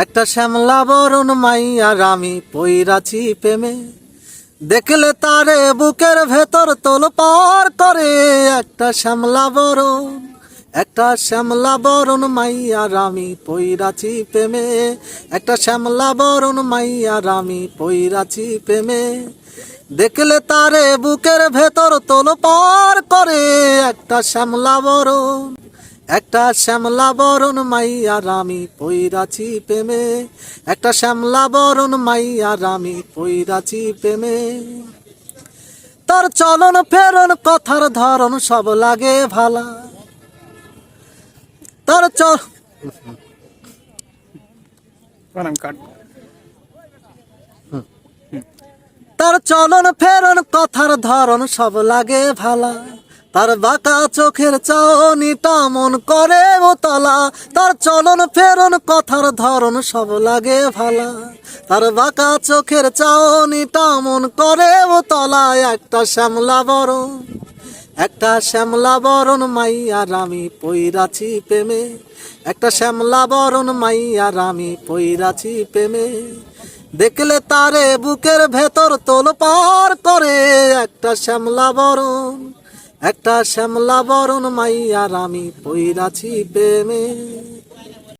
একটা শ্যামলা বরণ মাইয়ার আমি পইরাছি প্রেমে, দেখলে তারে বুকের ভেতর তোলপাড় করে। একটা শ্যামলা বরণ, একটা শ্যামলা বরণ মাইয়ার আমি পইরাছি প্রেমে, একটা শ্যামলা বরণ মাইয়ার আমি পইরাছি প্রেমে, দেখলে তারে বুকের ভেতর তোলপাড় করে। একটা শ্যামলা বরণ, একটা শ্যামলা বরণ মাইয়ার আমি পইরাছি প্রেমে, একটা শ্যামলা বরণ মাইয়ার আমি পইরাছি প্রেমে। তার চলন ফেরন কথার ধরন সব লাগে ভালা, তার তার চলন ফেরন কথার ধরন সব লাগে ভালা, তার বাঁকা চোখের চাওনিটা মন করে ওতলা। তার চলন ফেরন কথার ধরন সব লাগে ভালা, তার বাঁকা চোখের চাওনিটা মন করে ওতলা। একটা শ্যামলা বরণ, একটা শ্যামলা বরণ মাইয়ার আমি পইরাছি প্রেমে, একটা শ্যামলা বরণ মাইয়ার আমি পইরাছি প্রেমে, দেখলে তারে বুকের ভেতর তোলপাড় করে। একটা শ্যামলা বরণ, একটা শ্যামলা বরণ মাইয়ার আমি পইরাছি প্রেমে।